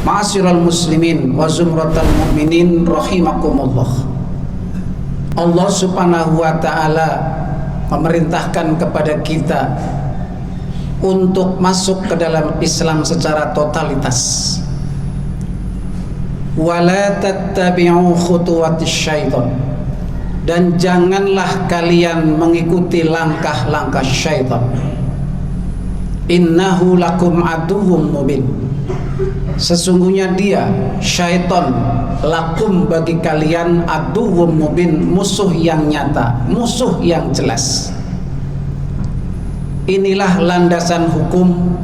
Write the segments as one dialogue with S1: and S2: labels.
S1: Ma'asyiral muslimin wa zumratal mu'minin rahimakumullah. Allah Subhanahu wa ta'ala memerintahkan kepada kita untuk masuk ke dalam Islam secara totalitas. Wala tattabi'u khutuwatis syaitan, dan janganlah kalian mengikuti langkah-langkah syaitan. Innahu lakum aduwwum mubin, sesungguhnya dia syaitan lakum bagi kalian aduwwum mubin, musuh yang nyata, musuh yang jelas. Inilah landasan hukum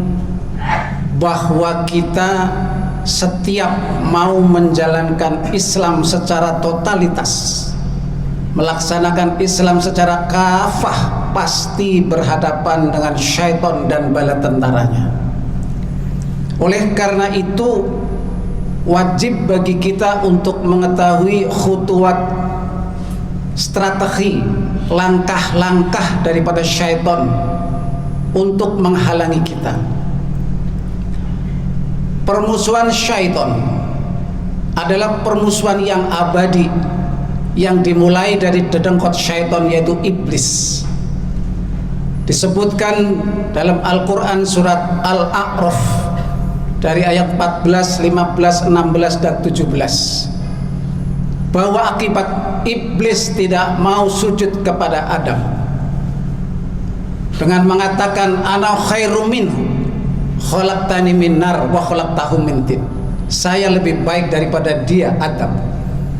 S1: bahwa kita setiap mau menjalankan Islam secara totalitas, melaksanakan Islam secara kafah, pasti berhadapan dengan syaitan dan bala tentaranya. Oleh karena itu, wajib bagi kita untuk mengetahui khutuwat, strategi, langkah-langkah daripada syaitan untuk menghalangi kita. Permusuhan syaitan adalah permusuhan yang abadi, yang dimulai dari dedengkot syaitan, yaitu iblis. Disebutkan dalam Al-Quran surat Al-A'raf dari ayat 14, 15, 16 dan 17 bahwa akibat iblis tidak mau sujud kepada Adam dengan mengatakan ana khairum minhu khalaqtani min nar wa khalaqtahu min tin. Saya lebih baik daripada dia, Adam.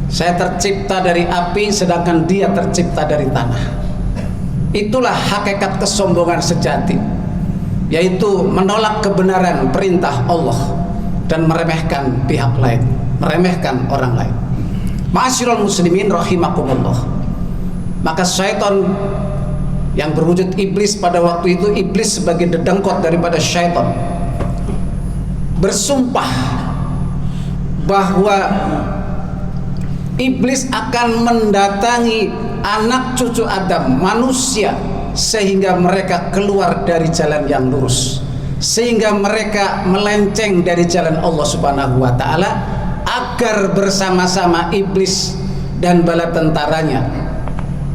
S1: Saya tercipta dari api sedangkan dia tercipta dari tanah. Itulah hakikat kesombongan sejati, yaitu menolak kebenaran perintah Allah dan meremehkan pihak lain, meremehkan orang lain. Ma'asyiral muslimin rahimakumullah. Maka syaitan yang berwujud iblis pada waktu itu, iblis sebagai dedengkot daripada syaitan, bersumpah bahwa iblis akan mendatangi anak cucu Adam, manusia, sehingga mereka keluar dari jalan yang lurus, sehingga mereka melenceng dari jalan Allah Subhanahu wa ta'ala, agar bersama-sama iblis dan bala tentaranya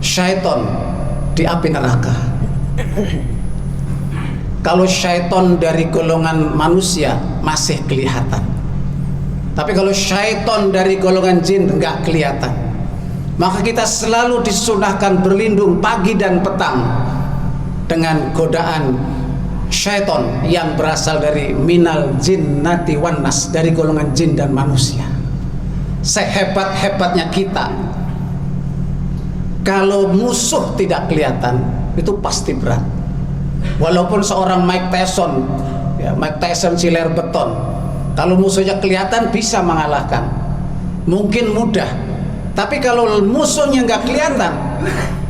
S1: syaitan di api neraka. Kalau syaitan dari golongan manusia masih kelihatan, tapi kalau syaitan dari golongan jin enggak kelihatan. Maka kita selalu disunahkan berlindung pagi dan petang dengan godaan syaitan yang berasal dari minal jinnati wan nas, dari golongan jin dan manusia. Sehebat-hebatnya kita, kalau musuh tidak kelihatan, itu pasti berat. Walaupun seorang Mike Tyson, ya, Mike Tyson siler beton, kalau musuhnya kelihatan bisa mengalahkan, mungkin mudah. Tapi kalau musuhnya nggak kelihatan,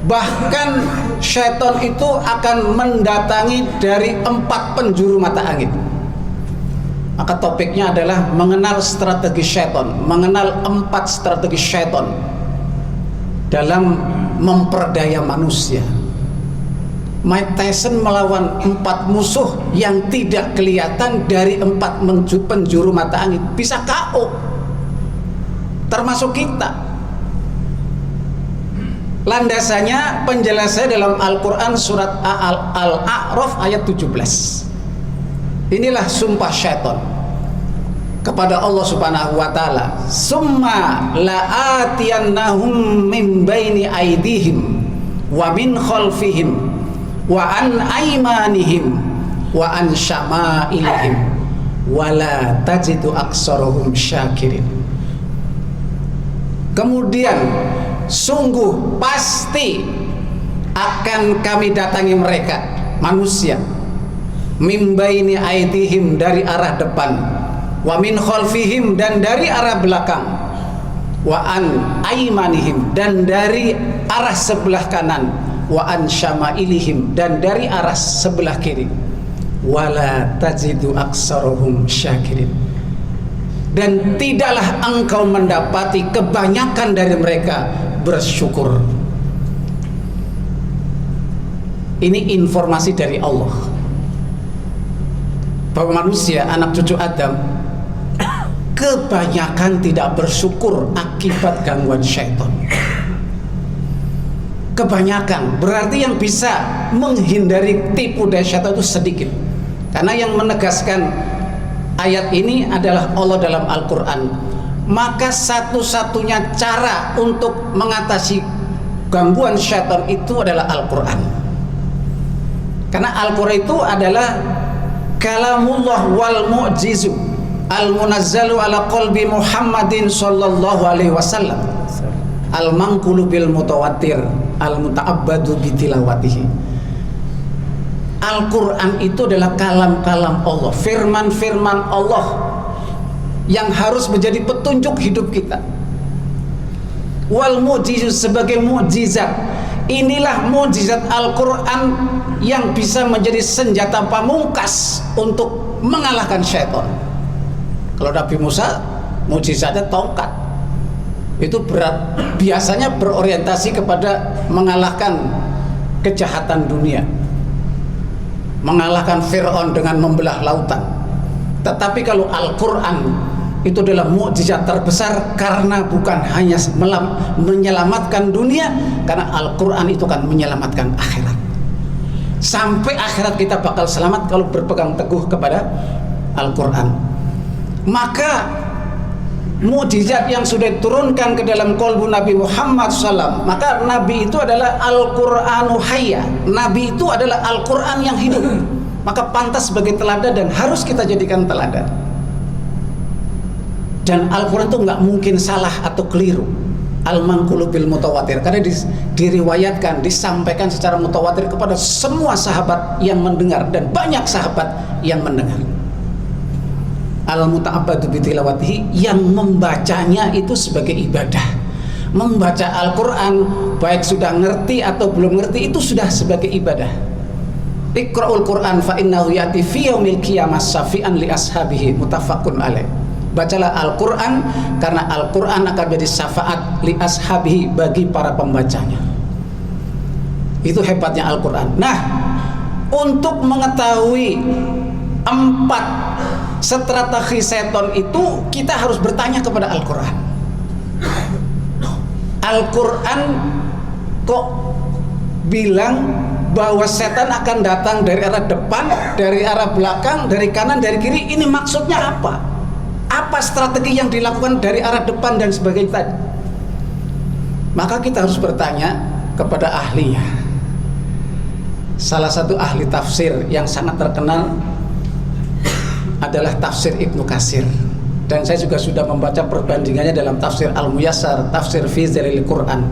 S1: bahkan syaitan itu akan mendatangi dari 4 penjuru mata angin. Maka topiknya adalah mengenal strategi syaitan, mengenal 4 strategi syaitan dalam memperdaya manusia. Mike Tyson melawan 4 musuh yang tidak kelihatan dari 4 penjuru mata angin, bisa KO, termasuk kita. Landasannya, penjelasannya dalam Al-Quran surat Al-A'raf ayat 17. Inilah sumpah syaitan kepada Allah Subhanahu wa ta'ala. Summa la'atiyannahum min baini aydihim wa min khalfihim wa an aymanihim wa an syama'ilihim wa la tajidu aksarahum syakirin. Kemudian sungguh pasti akan kami datangi mereka, manusia, min baini aydihim, dari arah depan, wa min khalfihim, dan dari arah belakang, wa an aymanihim, dan dari arah sebelah kanan, wa an syama'ilihim, dan dari arah sebelah kiri, wala tajidu aksarahum syakirin, dan tidaklah engkau mendapati kebanyakan dari mereka bersyukur. Ini informasi dari Allah bahwa manusia, anak cucu Adam, kebanyakan tidak bersyukur akibat gangguan syaitan. Kebanyakan, berarti yang bisa menghindari tipu daya syaitan itu sedikit. Karena yang menegaskan ayat ini adalah Allah dalam Al-Quran. Maka satu-satunya cara untuk mengatasi gangguan syaitan itu adalah Al-Quran. Karena Al-Quran itu adalah kalamullah wal mu'jizu al-munazzalu ala qalbi Muhammadin sallallahu alaihi wasallam al-manqulu bil mutawatir al-muta'abbadu bitilawatihi. Al-Quran itu adalah kalam-kalam Allah, firman-firman Allah yang harus menjadi petunjuk hidup kita. Wal mu'jizu sebagai mukjizat. Inilah mukjizat Al-Quran yang bisa menjadi senjata pamungkas untuk mengalahkan syaitan. Kalau Nabi Musa mukjizatnya tongkat. Itu biasanya berorientasi kepada mengalahkan kejahatan dunia, mengalahkan Fir'aun dengan membelah lautan. Tetapi kalau Al-Quran itu adalah mukjizat terbesar, karena bukan hanya menyelamatkan dunia, karena Al-Quran itu kan menyelamatkan akhirat. Sampai akhirat kita bakal selamat kalau berpegang teguh kepada Al-Quran. Maka mukjizat yang sudah diturunkan ke dalam qalbu Nabi Muhammad SAW, maka Nabi itu adalah Al-Qur'anu hayya. Nabi itu adalah Al-Qur'an yang hidup. Maka pantas sebagai teladan dan harus kita jadikan teladan. Dan Al-Qur'an itu nggak mungkin salah atau keliru. Al-manqulu bil mutawatir, karena diriwayatkan, disampaikan secara mutawatir kepada semua sahabat yang mendengar, dan banyak sahabat yang mendengar. Al-muta'abbadu bitilawatihi, yang membacanya itu sebagai ibadah. Membaca Al-Quran, baik sudah ngerti atau belum ngerti, itu sudah sebagai ibadah. Iqra'ul Quran fa innahu ya'ti fi yaumil qiyamah syafi'an li ashabihi, muttafaqun alaih. Bacalah Al-Quran, karena Al-Quran akan menjadi syafaat li ashabihi, bagi para pembacanya. Itu hebatnya Al-Quran. Nah, untuk mengetahui 4 strategi setan itu, kita harus bertanya kepada Al-Quran. Al-Quran kok bilang bahwa setan akan datang dari arah depan, dari arah belakang, dari kanan, dari kiri? Ini maksudnya apa? Apa strategi yang dilakukan dari arah depan dan sebagainya tadi? Maka kita harus bertanya kepada ahlinya. Salah satu ahli tafsir yang sangat terkenal adalah tafsir Ibnu Katsir, dan saya juga sudah membaca perbandingannya dalam tafsir Al-Muyassar, tafsir fi Zalil Quran.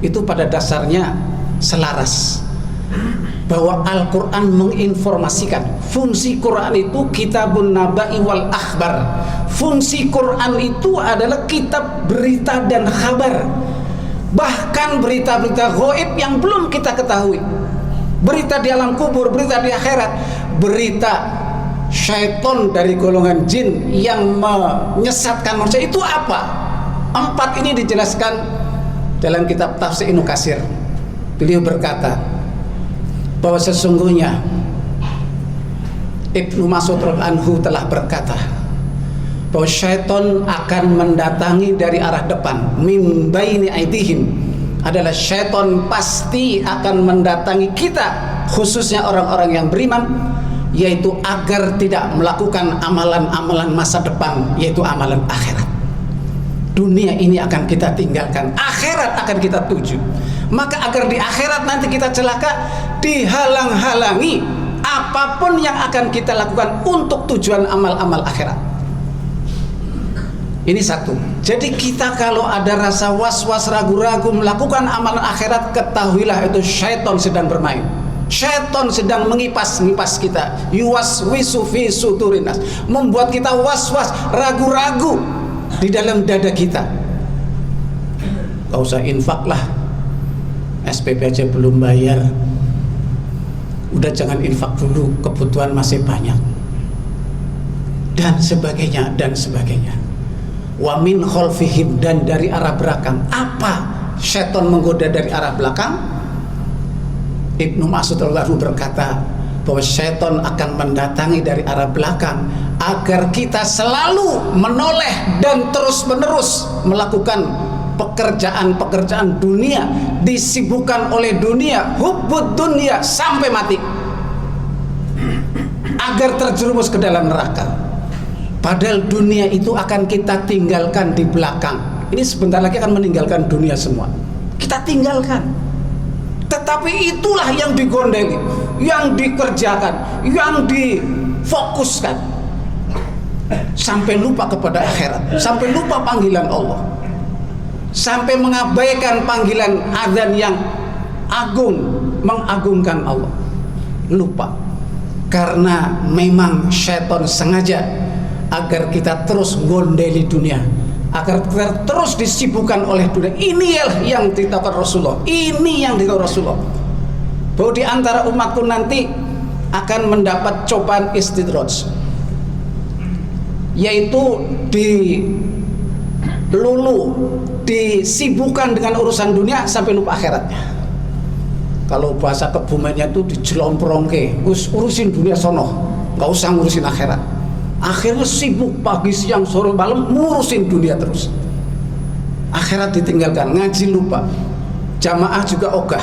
S1: Itu pada dasarnya selaras bahwa Al-Quran menginformasikan. Fungsi Quran itu kitabun naba'i wal akhbar. Fungsi Quran itu adalah kitab berita dan kabar, bahkan berita-berita gaib yang belum kita ketahui, berita di alam kubur, berita di akhirat, berita syaitan dari golongan jin yang menyesatkan manusia. Itu apa? 4 ini dijelaskan dalam kitab tafsir Ibnu Katsir. Beliau berkata bahwa sesungguhnya Ibnu Mas'ud radhiyallahu anhu telah berkata bahwa syaitan akan mendatangi dari arah depan, min baini aidihim, adalah syaitan pasti akan mendatangi kita, khususnya orang-orang yang beriman, yaitu agar tidak melakukan amalan-amalan masa depan, yaitu amalan akhirat. Dunia ini akan kita tinggalkan, akhirat akan kita tuju. Maka agar di akhirat nanti kita celaka, dihalang-halangi apapun yang akan kita lakukan untuk tujuan amal-amal akhirat. Ini satu. Jadi kita kalau ada rasa was-was, ragu-ragu melakukan amalan akhirat, ketahuilah itu syaitan sedang bermain. Syaitan sedang mengipas-ngipas kita, yuwaswisu fi sudurinas, membuat kita was-was, ragu-ragu di dalam dada kita. Gak usah infak lah, SPP aja belum bayar, udah jangan infak dulu, kebutuhan masih banyak, dan sebagainya dan sebagainya. Wa min khalfihim, dan dari arah belakang. Apa syaitan menggoda dari arah belakang? Ibnu Mas'ud radhiyallahu anhu berkata, bahwa syaitan akan mendatangi dari arah belakang agar kita selalu menoleh dan terus-menerus melakukan pekerjaan-pekerjaan dunia, disibukkan oleh dunia, hubbud dunia sampai mati, agar terjerumus ke dalam neraka. Padahal dunia itu akan kita tinggalkan di belakang. Ini sebentar lagi akan meninggalkan dunia semua. Kita tinggalkan. Tetapi itulah yang digondeli, yang dikerjakan, yang difokuskan, sampai lupa kepada akhirat, sampai lupa panggilan Allah, sampai mengabaikan panggilan azan yang agung, mengagungkan Allah. Lupa. Karena memang syaitan sengaja agar kita terus gondeli dunia, agar kita terus disibukkan oleh dunia. Ini yang dikatakan Rasulullah, ini yang dikatakan Rasulullah, bahwa di antara umatku nanti akan mendapat cobaan istidraj, yaitu disibukkan dengan urusan dunia sampai lupa akhiratnya. Kalau bahasa kebumennya itu dijelomprongke, urusin dunia sono, nggak usah ngurusin akhirat. Akhirnya sibuk pagi siang sore malam ngurusin dunia terus. Akhirat ditinggalkan, ngaji lupa, jamaah juga ogah,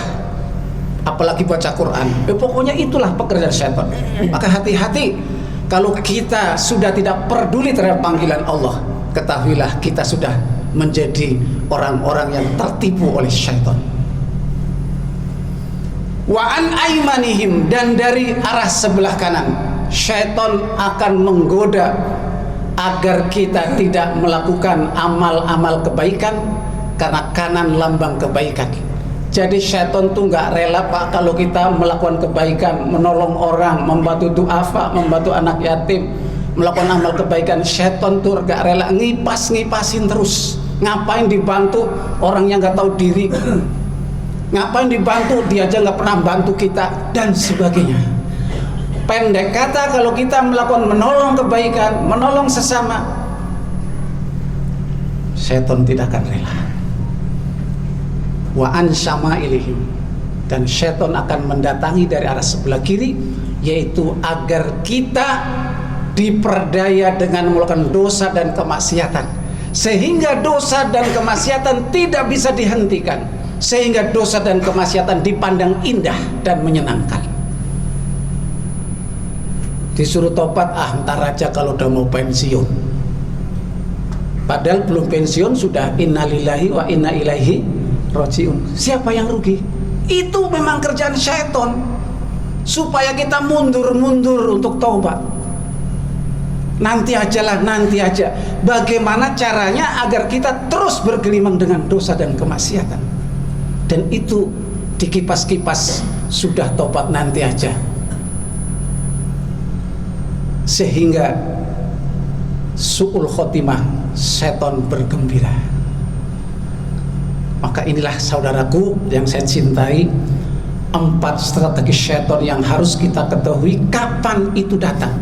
S1: apalagi baca Quran. Pokoknya itulah pekerjaan syaitan. Maka hati-hati kalau kita sudah tidak peduli terhadap panggilan Allah, ketahuilah kita sudah menjadi orang-orang yang tertipu oleh syaitan. Wa an aimanihim, dan dari arah sebelah kanan syaitan akan menggoda agar kita tidak melakukan amal-amal kebaikan, karena kanan lambang kebaikan. Jadi syaitan tuh nggak rela Pak kalau kita melakukan kebaikan, menolong orang, membantu duafa, membantu anak yatim, melakukan amal kebaikan. Syaitan tuh nggak rela, ngipasin terus. Ngapain dibantu orang yang nggak tahu diri? Ngapain dibantu, dia aja nggak pernah bantu kita, dan sebagainya. Pendek kata, kalau kita melakukan menolong kebaikan, menolong sesama, setan tidak akan rela. Wa an syama'ilihim, dan setan akan mendatangi dari arah sebelah kiri, yaitu agar kita diperdaya dengan melakukan dosa dan kemaksiatan, sehingga dosa dan kemaksiatan tidak bisa dihentikan, sehingga dosa dan kemaksiatan dipandang indah dan menyenangkan. Disuruh tobat, ntar aja kalau udah mau pensiun. Padahal belum pensiun sudah innalillahi wa inna ilaihi rajiun. Siapa yang rugi? Itu memang kerjaan syaitan, supaya kita mundur-mundur untuk taubat. Nanti ajalah, nanti aja. Bagaimana caranya agar kita terus bergelimang dengan dosa dan kemaksiatan? Dan itu dikipas-kipas, sudah tobat nanti aja, sehingga su'ul khotimah, setan bergembira. Maka inilah saudaraku yang saya cintai, 4 strategi setan yang harus kita ketahui kapan itu datang.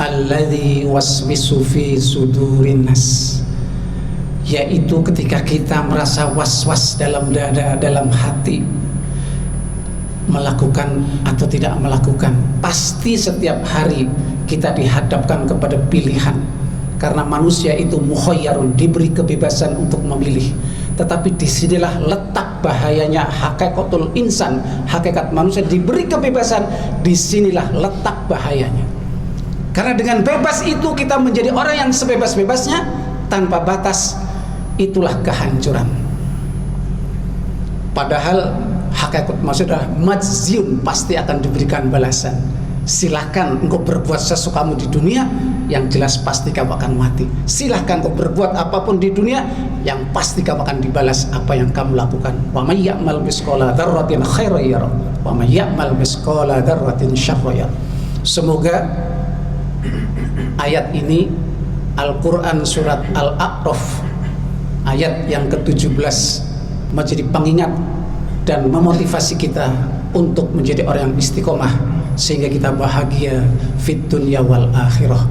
S1: Alladzi waswisu fi sudurin nas, yaitu ketika kita merasa was-was dalam dada, dalam hati, melakukan atau tidak melakukan. Pasti setiap hari kita dihadapkan kepada pilihan, karena manusia itu mukhayyarun, diberi kebebasan untuk memilih. Tetapi disinilah letak bahayanya hakikatul insan, hakikat manusia diberi kebebasan. Disinilah letak bahayanya, karena dengan bebas itu kita menjadi orang yang sebebas-bebasnya tanpa batas. Itulah kehancuran. Padahal hakikat maksudnya majziun, pasti akan diberikan balasan. Silahkan engkau berbuat sesukamu di dunia, yang jelas pasti kamu akan mati. Silahkan engkau berbuat apapun di dunia, yang pasti kamu akan dibalas apa yang kamu lakukan. Wa may ya'mal misqala dzarratin khairan yarah, wa may ya'mal misqala dzarratin syarran yarah. Semoga ayat ini, Al-Quran surat Al-A'raf ayat yang ke-17 menjadi pengingat dan memotivasi kita untuk menjadi orang yang istiqomah, sehingga kita bahagia fid dunya wal akhirah.